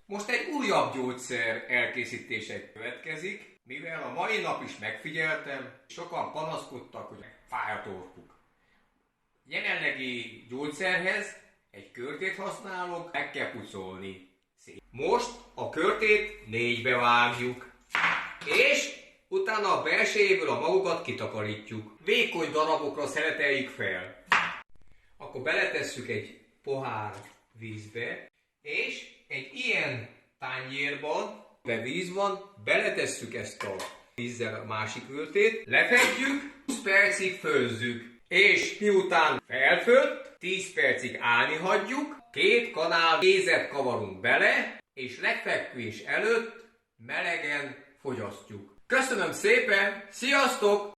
Most egy újabb gyógyszer elkészítése következik, mivel a mai nap is megfigyeltem, sokan panaszkodtak, hogy fáj a torkuk. Jelenlegi gyógyszerhez egy körtét használok, meg kell pucolni. Most a körtét négybe vágjuk, és utána a belsejéből a magokat kitakarítjuk. Vékony darabokra szeleteljük fel. Akkor beletesszük egy pohár vízbe, és egy ilyen tányérban, víz van, beletesszük ezt a vízzel a másik körtét, lefedjük, 20 percig főzzük, és miután felfőtt, 10 percig állni hagyjuk, 2 kanál mézet kavarunk bele, és legfekvés előtt melegen fogyasztjuk. Köszönöm szépen, sziasztok!